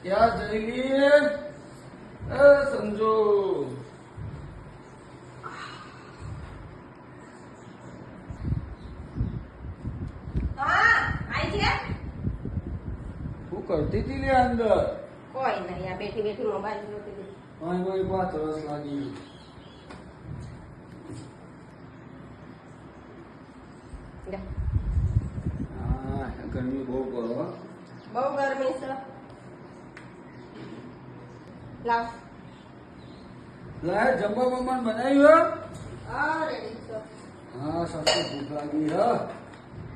क्या जैली समझो હા આઈ છે तू करती थी ले अंदर કોઈ નહીં આ બેઠી બેઠી મોબાઈલ જોતી હતી वही वही बात रस लगी લે, हाँ गर्मी बहुत करो બહુ ગરમી છે લાવ लाए जम्बा बम्बा बनाई हो આ રેડી છે हाँ सबको भूख लगी है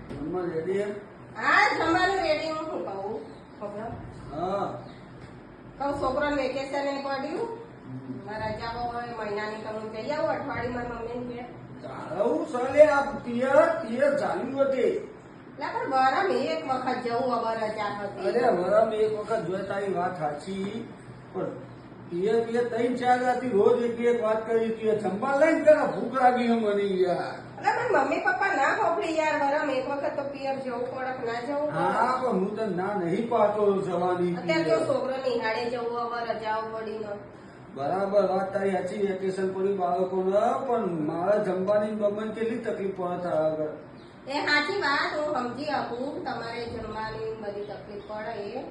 जम्बा रेडी है હા જમવાનું રેડી હું શું કહું છોકરો हाँ કહું છોકરાને વેકેશન એ પડ્યું મારા રજાઓ હોય મહિનાની તો હું જઈ આવું અઠવાડિયું મારી મમ્મીને કે તારું સાલે આ પિયર પિયર ચાલ્યું હતી લા પણ બરામ એક વખત જવું અબર રજા હતી અરે વરમ એક વખત જોઈ તારી વાત સાચી પણ પિયર પિયર ત્રણ ચાર રાતી રોજ એક વાત કરી તું જમવા લઈને પેલા ભૂખ લાગી હે મને યાર અરે પણ મમ્મી પપ્પા ના ખોપડી યાર વરમ એક વખત તો પિયર જવું પડે ના જવું પડે હા પણ હું તો ના નહીં પાડતો જવાની અત્યારે તો પિયર. છોકરો નિહાળે જવું અબર રજાઓ પડી ને બરાબર વાત તારી સાચી વેકેશન પડ્યું બાળકોને પણ મારા જમવાની બમન કેટલી તકલીફ પડે તારા આગળ એ સાચી વાત હું સમજી આપું તમારે જમવાની બધી તકલીફ પડે એ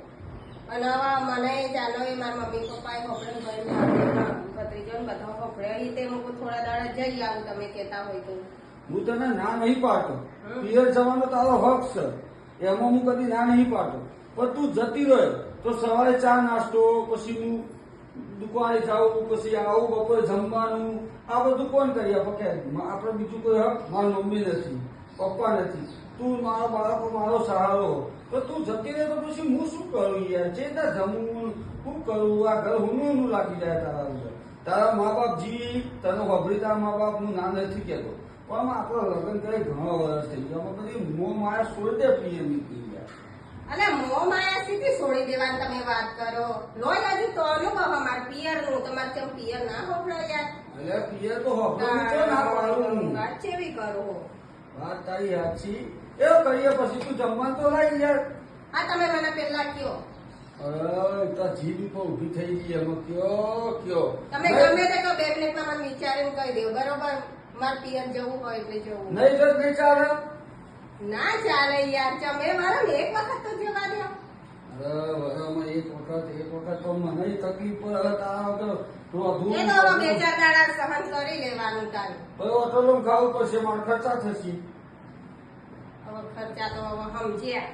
અને હવે મને ચાલો એ મારા મમ્મી પપ્પાએ ખોપડે ભાઈ ભત્રીજો ને બધા ખોપડે એ તે હું થોડા દાડા જઈ આવું તમે કહેતા હોય તો હું તને ના નહીં પાડતો પિયર જવાનો તારો હક છે એમાં હું કદી ના નહીં પાડતો પણ તું જતી રહે તો સવારે ચા નાસ્તો પછી હું દુકાને જાઉં પછી આવું બપોરે જમવાનું આ બધું કોણ કરી આપે કે આપણે બીજું કોઈ હક મારી મમ્મી નથી પપ્પા નથી તું મારો બાળકો મારો સહારો તો તું જતી રહે તો પછી હું શું કરું યાર ચેતા જમવું શું કરું આ ઘર હું લાગી જાય તારા અંદર તારા મા બાપ જી તને ખબરી તારા મા બાપ નું નામ નથી કહેતો પણ આપણો લગ્ન કરે ઘણો વર્ષ થઈ ગયો આમાં બધી મોહ માયા છોડી દે પિયર નીકળી ગયા અને મોહ માયા સીધી છોડી દેવાની તમે વાત કરો લોય હજુ તો અનુભવ અમાર પિયર નું તમારે તેમ પિયર ના હોપડો યાર એટલે પિયર તો હબળું છે ના પાડું વાત કેવી કરો વાત તારી સાચી એવું કરીએ પછી તું જમવાનું તો લાવી યાર હા તમે મને પેલા કયો અરે તો જીભ ઉપર ઊભી થઈ ગઈ એમાં કયો તમે ગમે તે કહો 2 મિનિટમાં મને વિચારીને કહી દેવું બરોબર મારે પિયર જવું હોય એટલે જવું નહીં જત નહીં ચાલે ના ચાલે યાર તમે મારા એક વખત તો જવા દો અરે વરામાં એક વખત તો મને તકલીફ પડે તારા વગર તો અધૂરું એ તો હવે 2-4 દાડા સહન કરી લેવાનું તારે હવે હોટલો ખાવું પડશે મારે ખર્ચા થશે હવે ખર્ચા તો હવે સમજ્યા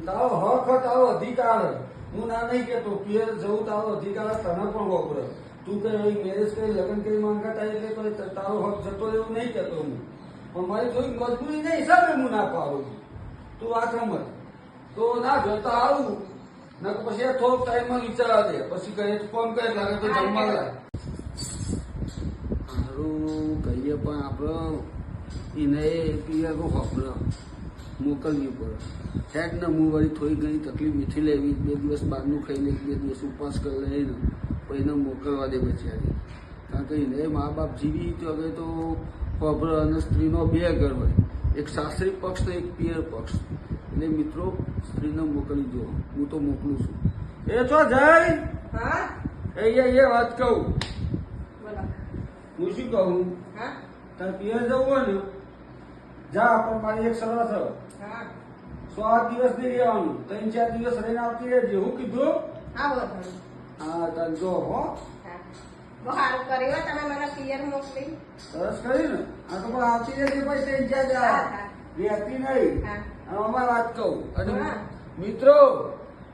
તારો હક તારો અધિકાર હું ના નહીં કેતો પિયર જવું તારો અધિકાર તને પણ વપરે તું કઈ મેરેજ કરી લગ્ન કરી માંગતા એટલે તો તારો હક જતો એવું નહીં કેતો હું પણ મારી થોડી મજબૂરી નહીં હિસાબે હું ના પાડું છું તું વાત સમજ તો ના જોતા આવું ના પછી થોડોક ટાઈમમાં વિચારવા દે પછી કહે ફોન કરે લાગે તો જમવા લાગે સારું કહીએ પણ આપણે એને પિયર નું હક મોકલવી પડે હેક ને હું વળી થોડી ઘણી તકલીફ મીઠી લેવી 2 દિવસ બહારનું ખાઈ લે 2 દિવસ ઉપવાસ કરી લઈને પછી એને મોકલવા દે બચારી કારણ કે એને મા બાપ જીવી તો હવે તો ખબર અને સ્ત્રીનો 2 ઘર હોય એક શાસ્ત્રી પક્ષ ને એક પિયર પક્ષ એટલે મિત્રો સ્ત્રીને મોકલી દો હું તો મોકલું છું એ છો જય હા એ વાત કહું બોલો હું શું કહું હા તારે પિયર જવું હોય ને જા પણ મારી એક સલાહ છે હા 7 દિવસ નહીં રહેવાનું 3-4 દિવસ રહીને આવતી રહેજે હું કીધું આવો તમે હા તાર જો હો હા બહુ સારું કર્યું હો તમે મને પિયર મોકલી સરસ કરી ને આ તો પણ આવતી રહેજે પછી 3-4 હા, દાડા હા. રહેતી નહીં હા અને અમારે વાત કહું અને હા. મિત્રો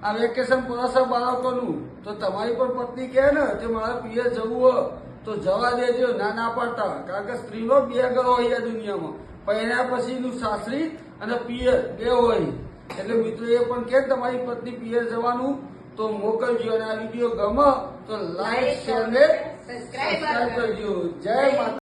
આ વેકેશન પડશે બાળકોનું તો તમારી પણ પત્ની કહે ને કે મારે પિયર જવું હોય તો જવા દેજો ના ના પાડતા કારણ કે સ્ત્રીનો 2 ઘર હોય આ દુનિયામાં પહેર્યા પછીનું સાસરી અને પિયર 2 હોય એટલે મિત્રો એ પણ કે તમારી પત્ની પિયર જવાનું તો મોકલજો અને આ વિડીયો ગમે તો લાઈક શેર ને સબસ્ક્રાઇબ સબસ્ક્રાઇબ કરજો જય માતા